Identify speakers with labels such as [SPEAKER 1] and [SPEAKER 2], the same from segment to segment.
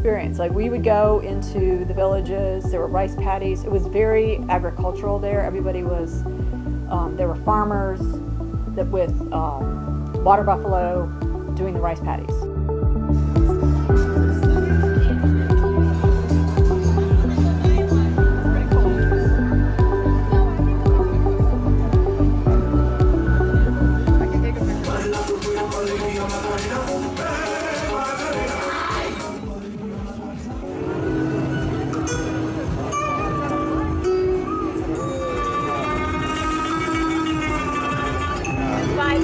[SPEAKER 1] experience. Like we would go into the villages, there were rice paddies. It was very agricultural there. Everybody was, there were farmers that with water buffalo doing the rice paddies.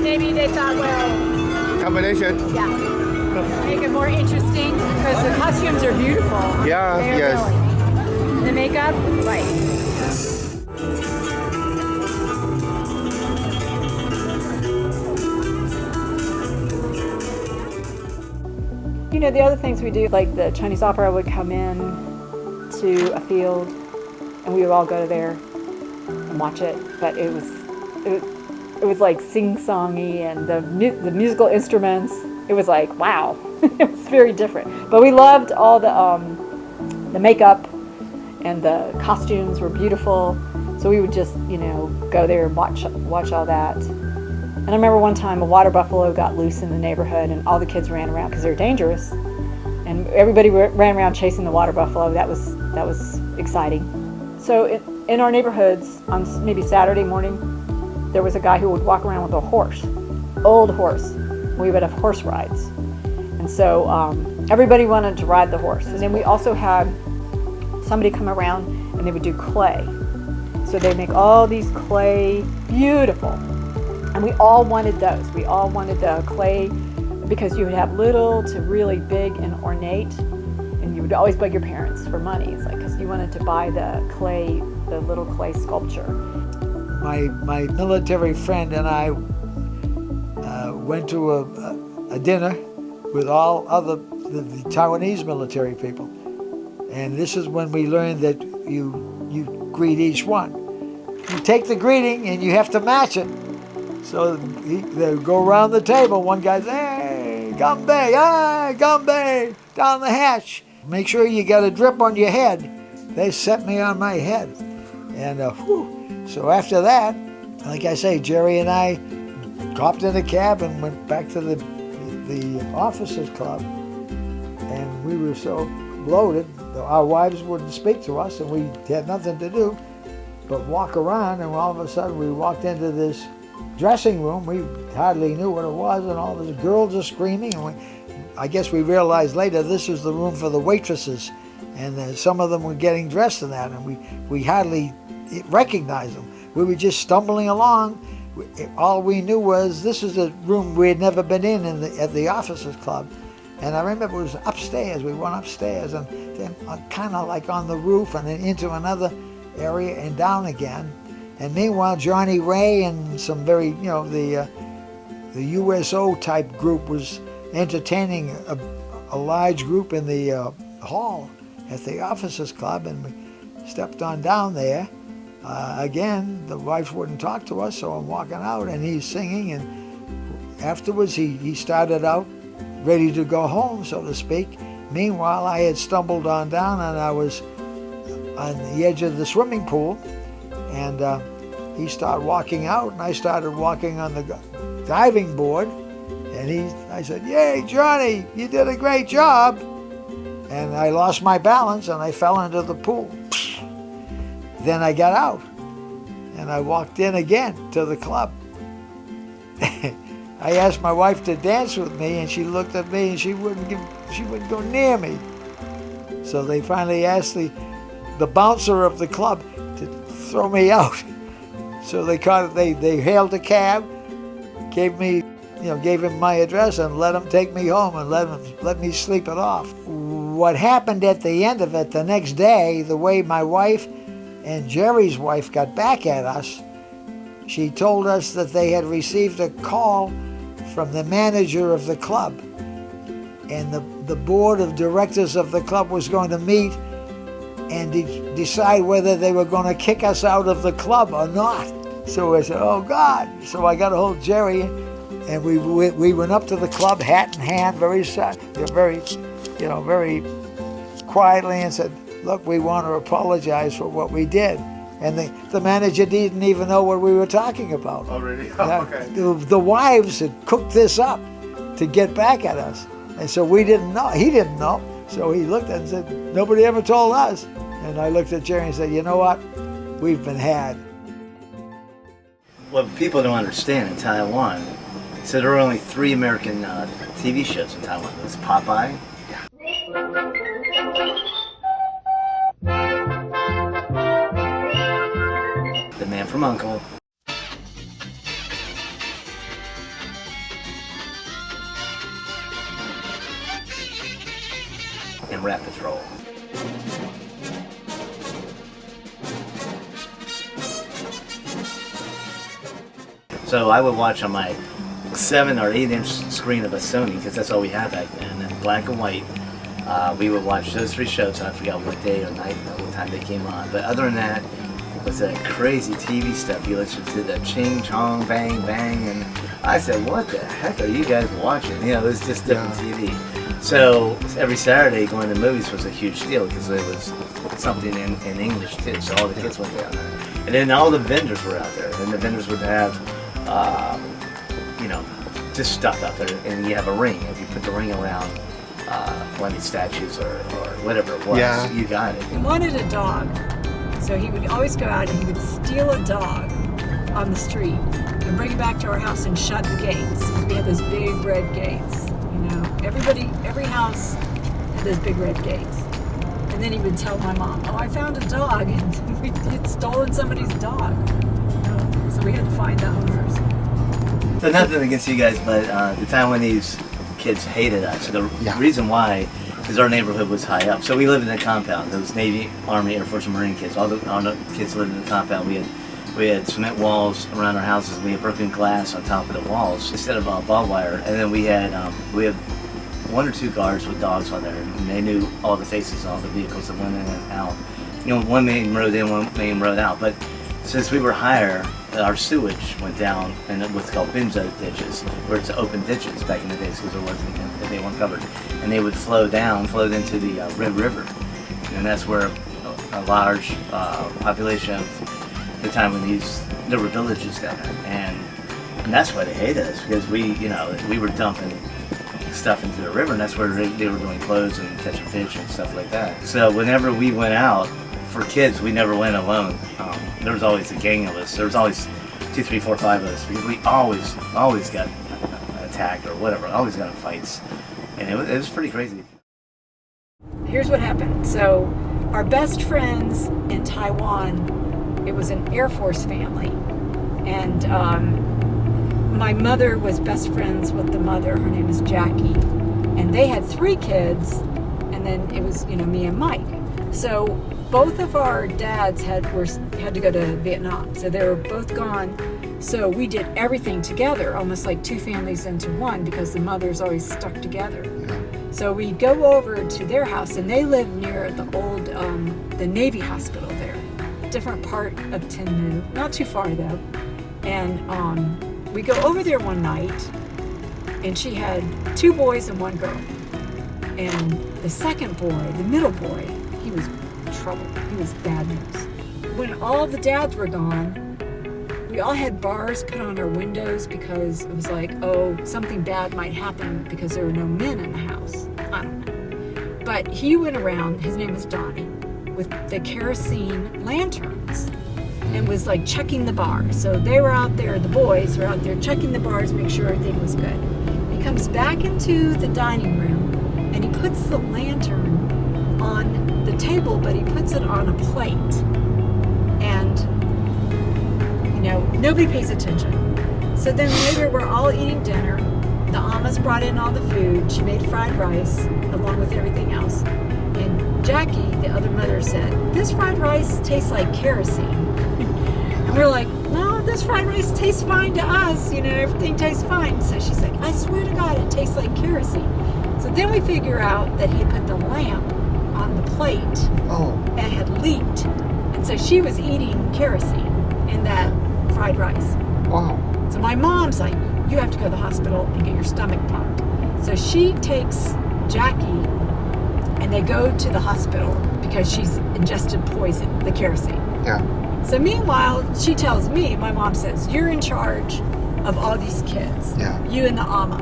[SPEAKER 2] Maybe they thought, well,
[SPEAKER 3] combination.
[SPEAKER 2] Yeah, make it more interesting because the costumes are beautiful.
[SPEAKER 3] Yeah, yes.
[SPEAKER 2] Really. The makeup, right.
[SPEAKER 1] You know, the other things we do, like the Chinese opera would come in to a field and we would all go there and watch it, but it was like sing-songy, and the musical instruments, it was like, wow. It was very different. But we loved all the makeup, and the costumes were beautiful. So we would just, you know, go there and watch all that. And I remember one time a water buffalo got loose in the neighborhood, and all the kids ran around because they're dangerous. And everybody ran around chasing the water buffalo. That was exciting. So in our neighborhoods, on maybe Saturday morning, there was a guy who would walk around with a horse, old horse. We would have horse rides. And so everybody wanted to ride the horse. And then we also had somebody come around and they would do clay. So they make all these clay, beautiful. And we all wanted those. We all wanted the clay because you would have little to really big and ornate. And you would always bug your parents for money. It's like, because you wanted to buy the clay, the little clay sculpture.
[SPEAKER 4] My military friend and I went to a dinner with all other the Taiwanese military people, and this is when we learned that you greet each one. You take the greeting and you have to match it. So they go around the table. One guy's, hey, Gambe, hey, Gambe, down the hatch. Make sure you got a drip on your head. They set me on my head, and whew. So after that, like I say, Jerry and I hopped in a cab and went back to the officers club, and we were so bloated, our wives wouldn't speak to us, and we had nothing to do but walk around, and all of a sudden we walked into this dressing room. We hardly knew what it was, and all these girls are screaming, and I guess we realized later this was the room for the waitresses, and some of them were getting dressed in that, and we hardly recognized them. We were just stumbling along. All we knew was this is a room we had never been in at the officers club. And I remember it was upstairs. We went upstairs and then kind of like on the roof and then into another area and down again. And meanwhile, Johnny Ray and some very, you know, the USO type group was entertaining a large group in the hall at the officers club, and we stepped on down there. Again, the wives wouldn't talk to us, so I'm walking out and he's singing, and afterwards he started out ready to go home, so to speak. Meanwhile, I had stumbled on down and I was on the edge of the swimming pool, and he started walking out and I started walking on the diving board, and I said, "Yay, Johnny, you did a great job." And I lost my balance and I fell into the pool. Then I got out and I walked in again to the club. I asked my wife to dance with me, and she looked at me and she wouldn't go near me. So they finally asked the bouncer of the club to throw me out. So they hailed a cab, gave him my address and let him take me home and let me sleep it off. What happened at the end of it the next day, the way my wife and Jerry's wife got back at us, she told us that they had received a call from the manager of the club, and the board of directors of the club was going to meet and decide whether they were going to kick us out of the club or not. So I said, "Oh God!" So I got a hold of Jerry, and we went up to the club, hat in hand, very quietly and said, look, we want to apologize for what we did. And the manager didn't even know what we were talking about.
[SPEAKER 3] Oh, really? Oh, okay.
[SPEAKER 4] The wives had cooked this up to get back at us. And so we didn't know. He didn't know. So he looked at it and said, nobody ever told us. And I looked at Jerry and said, you know what? We've been had.
[SPEAKER 3] What people don't understand in Taiwan, so there are only 3 American TV shows in Taiwan. There's Popeye. The Man from U.N.C.L.E. and Rat Patrol. So I would watch on my 7 or 8 inch screen of a Sony, because that's all we had back then, in black and white. We would watch those 3 shows, and I forgot what day or night or what time they came on. But other than that, it was that crazy TV stuff. You listened to the ching, chong, bang, bang, and I said, what the heck are you guys watching? You know, it was just different TV. So every Saturday going to the movies was a huge deal, because there was something in English too, so all the kids went down there. And then all the vendors were out there, and the vendors would have you know, just stuff out there, and you have a ring. If you put the ring around one of these statues or whatever it was, you got it.
[SPEAKER 2] He wanted a dog, so he would always go out and he would steal a dog on the street and bring it back to our house and shut the gates. We had those big red gates, you know. Every house had those big red gates. And then he would tell my mom, oh, I found a dog, and we had stolen somebody's dog. So we had to find the owners.
[SPEAKER 3] So nothing against you guys, but the Taiwanese kids hated us. So the reason why is our neighborhood was high up. So we lived in a compound. There was Navy, Army, Air Force, and Marine kids. All the kids lived in the compound. We had cement walls around our houses. We had broken glass on top of the walls instead of barbed wire. And then we had 1 or 2 cars with dogs on there, and they knew all the faces on all the vehicles that went in and out. You know, one main road in, one main road out. But since we were higher, our sewage went down in what's called benzo ditches, where it's open ditches back in the days, because they weren't covered, and they would flow into the Red River, and that's where a large population of the Taiwanese, there were villages down there, and that's why they hated us, because we were dumping stuff into the river, and that's where they were doing clothes and catching fish and stuff like that. So whenever we went out, for kids, we never went alone. There was always a gang of us. There was always 2, 3, 4, 5 of us, because we always got attacked or whatever. Always got in fights, and it was pretty crazy.
[SPEAKER 2] Here's what happened. So our best friends in Taiwan, it was an Air Force family, and my mother was best friends with the mother. Her name is Jackie, and they had 3 kids, and then it was me and Mike. So both of our dads had to go to Vietnam, so they were both gone. So we did everything together, almost like 2 families into one, because the mothers always stuck together. So we go over to their house, and they live near the old the Navy hospital there, different part of Tin Mu, not too far though. And we go over there one night, and she had 2 boys and 1 girl. And the second boy, the middle boy, he was trouble. He was bad news. When all the dads were gone, we all had bars put on our windows, because it was like, oh, something bad might happen because there were no men in the house. I don't know. But he went around, his name was Donnie, with the kerosene lanterns and was like checking the bars. So they were out there, the boys were out there checking the bars, make sure everything was good. He comes back into the dining room, and he puts the lantern on the table, but he puts it on a plate, and nobody pays attention. So then later we're all eating dinner. The Amas brought in all the food. She made fried rice along with everything else, and Jackie, the other mother, said, this fried rice tastes like kerosene. And we're like, no, this fried rice tastes fine to us, everything tastes fine. So she's like, I swear to God, it tastes like kerosene. So then we figure out that he put the lamp on the plate and had leaked, and so she was eating kerosene in that fried rice.
[SPEAKER 5] Wow.
[SPEAKER 2] So my mom's like, you have to go to the hospital and get your stomach pumped. So she takes Jackie, and and they go to the hospital because she's ingested poison, the kerosene.
[SPEAKER 5] Yeah.
[SPEAKER 2] So meanwhile, she tells me, my mom says, you're in charge of all these kids.
[SPEAKER 5] Yeah.
[SPEAKER 2] You and the Amma.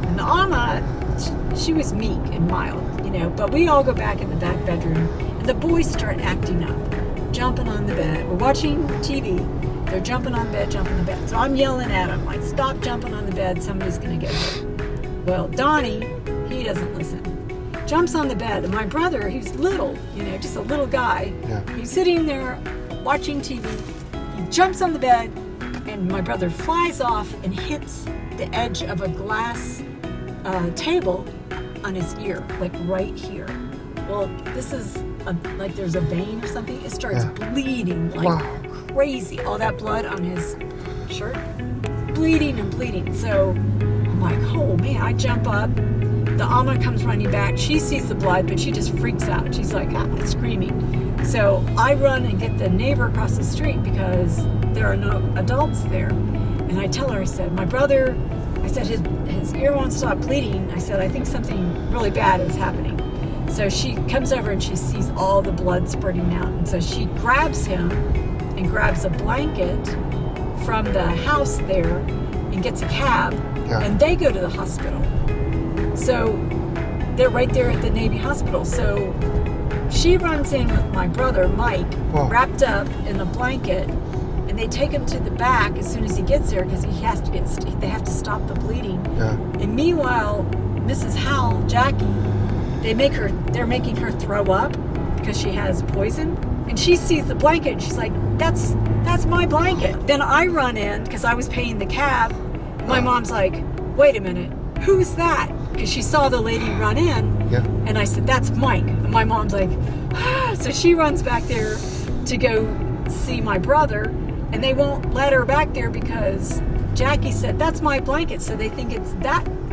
[SPEAKER 2] And the Amma, she was meek and mild, you know, but we all go back in the back bedroom, and the boys start acting up, jumping on the bed. We're watching TV. They're jumping on the bed, jumping on the bed. So I'm yelling at them, like, stop jumping on the bed. Somebody's going to get hurt. Well, Donnie, he doesn't listen. Jumps on the bed. And my brother, he's little, you know, just a little guy.
[SPEAKER 5] Yeah.
[SPEAKER 2] He's sitting there watching TV. He jumps on the bed, and my brother flies off and hits the edge of a glass table on his ear, like right here. Well, this is like there's a vein or something. It starts bleeding like crazy. All that blood on his shirt, bleeding and bleeding. So I'm like, oh man, I jump up. The Amma comes running back. She sees the blood, but she just freaks out. She's like, screaming. So I run and get the neighbor across the street because there are no adults there. And I tell her, I said, my brother, I said, his ear won't stop bleeding. I said, I think something really bad is happening. So she comes over and she sees all the blood spurting out. And so she grabs him and grabs a blanket from the house there and gets a cab.
[SPEAKER 5] Yeah.
[SPEAKER 2] And they go to the hospital. So they're right there at the Navy hospital. So she runs in with my brother, Mike, wrapped up in a blanket, and they take him to the back as soon as he gets there because he has to they have to stop the bleeding.
[SPEAKER 5] Yeah.
[SPEAKER 2] And meanwhile, Mrs. Howell, Jackie, they're making her throw up because she has poison. And she sees the blanket and she's like, that's my blanket. Then I run in because I was paying the cab. My mom's like, wait a minute, who's that? Because she saw the lady run in.
[SPEAKER 5] Yeah.
[SPEAKER 2] And I said, that's Mike. And my mom's like, ah. So she runs back there to go see my brother, and they won't let her back there because Jackie said, that's my blanket. So they think it's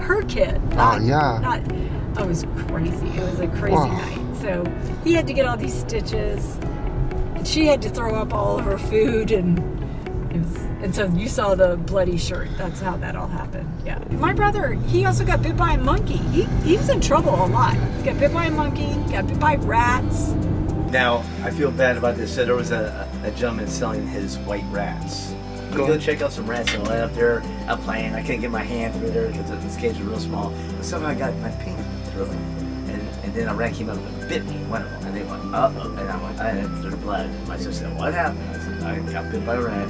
[SPEAKER 2] her kid. It was crazy. It was a crazy night. So he had to get all these stitches, and she had to throw up all of her food, and so you saw the bloody shirt. That's how that all happened. Yeah. My brother, he also got bit by a monkey. He was in trouble a lot. He got bit by a monkey, got bit by rats.
[SPEAKER 3] Now, I feel bad about this. So there was a gentleman selling his white rats. Go check out some rats, and I went up there, I'm playing. I couldn't get my hand through there because this cage was real small. But somehow I got my finger through it. And then a rat came up and bit me, one of them. And they went, uh-oh. And I went, I had their blood. My sister said, what happened? I said, I got bit by a rat.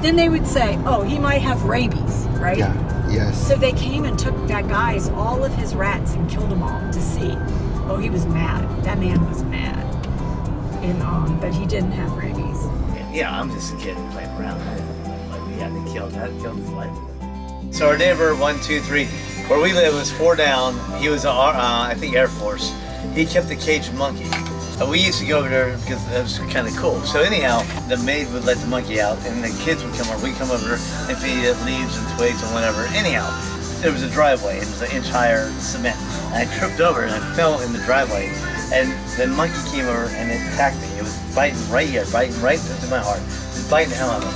[SPEAKER 2] Then they would say, oh, he might have rabies, right?
[SPEAKER 5] Yeah, yes.
[SPEAKER 2] So they came and took that guy's, all of his rats and killed them all to see. Oh, he was mad. That man was mad. And but he didn't have rabies.
[SPEAKER 3] Yeah, I'm just a kid playing around. Like, yeah, they killed his life. So our neighbor, 1, 2, 3, where we live was 4 down. He was, I think, Air Force. He kept a caged monkey. We used to go over there because it was kind of cool. So anyhow, the maid would let the monkey out, and the kids would come over. We'd come over and feed it leaves and twigs and whatever. Anyhow, there was a driveway. It was an inch higher cement. And I tripped over and I fell in the driveway. And the monkey came over and it attacked me. It was biting right here, biting right into my heart. It was biting the hell out of me.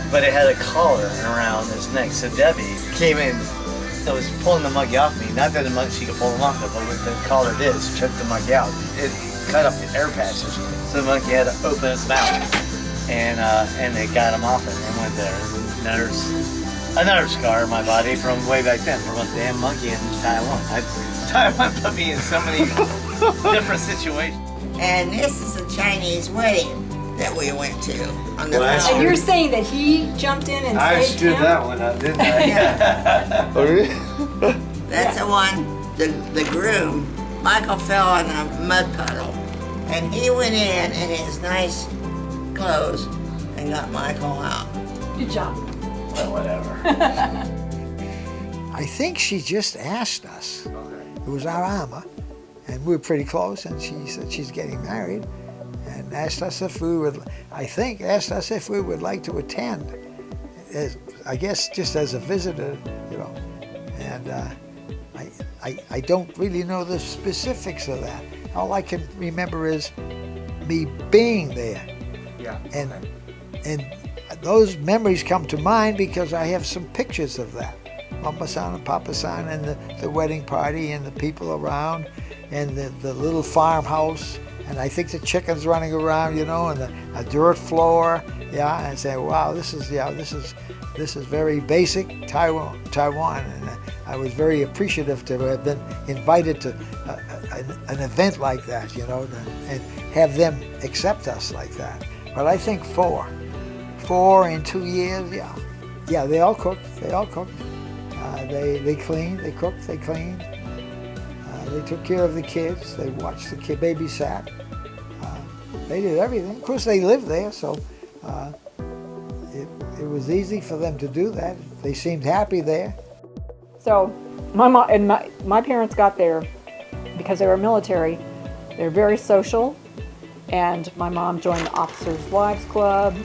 [SPEAKER 3] But it had a collar around its neck. So Debbie came in and was pulling the monkey off me. Not that she could pull him off, but what the collar did is choke the monkey out. It cut off the air passage. So the monkey had to open its mouth. And they got him off it and went there. And another scar in my body from way back then, from a damn monkey in Taiwan. Taiwan put me in so many different situations.
[SPEAKER 6] And this is a Chinese wedding that we went to on the
[SPEAKER 3] Well,
[SPEAKER 6] phone.
[SPEAKER 2] And you're saying that he jumped in and
[SPEAKER 3] I
[SPEAKER 2] saved
[SPEAKER 3] screwed
[SPEAKER 2] him?
[SPEAKER 3] that one up, didn't I?
[SPEAKER 5] Oh, really?
[SPEAKER 6] That's the one, the groom, Michael fell in a mud puddle. And he went in his nice clothes and got Michael out.
[SPEAKER 2] Good job.
[SPEAKER 3] Well, whatever.
[SPEAKER 4] I think she just asked us. It was our Amma, and we were pretty close, and she said she's getting married, and asked us if we would like to attend, I guess just as a visitor, you know. And I don't really know the specifics of that. All I can remember is me being there.
[SPEAKER 5] Yeah.
[SPEAKER 4] And those memories come to mind because I have some pictures of that. Mama-san and Papa-san and the wedding party and the people around. and the little farmhouse, and I think the chickens running around, you know, and a dirt floor, yeah, and say, wow, this is very basic Taiwan, and I was very appreciative to have been invited to an event like that, you know, and have them accept us like that. But I think 4 in 2 years, yeah, they all cooked. They cleaned, they cooked, they cleaned. They took care of the kids. They watched the kid, babysat. They did everything. Of course, they lived there, so it was easy for them to do that. They seemed happy there.
[SPEAKER 1] So my mom and my parents got there because they were military. They're very social, and my mom joined the Officers' Wives Club,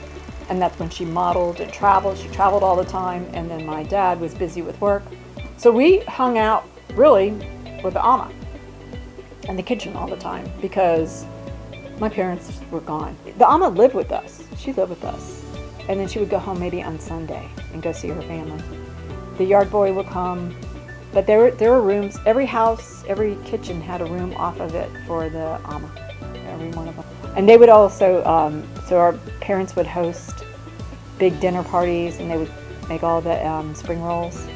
[SPEAKER 1] and that's when she modeled and traveled. She traveled all the time, and then my dad was busy with work. So we hung out really with the Amma in the kitchen all the time because my parents were gone. The Amma lived with us. She lived with us. And then she would go home maybe on Sunday and go see her family. The yard boy would come, but there were rooms. Every house, every kitchen had a room off of it for the Amma, every one of them. And they would also, so our parents would host big dinner parties, and they would make all the spring rolls,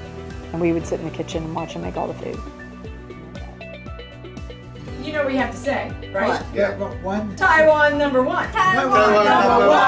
[SPEAKER 1] and we would sit in the kitchen and watch them make all the food.
[SPEAKER 2] You know what you have to say, right?
[SPEAKER 6] What?
[SPEAKER 4] Yeah, one.
[SPEAKER 2] Taiwan number 1.
[SPEAKER 6] Taiwan number 1.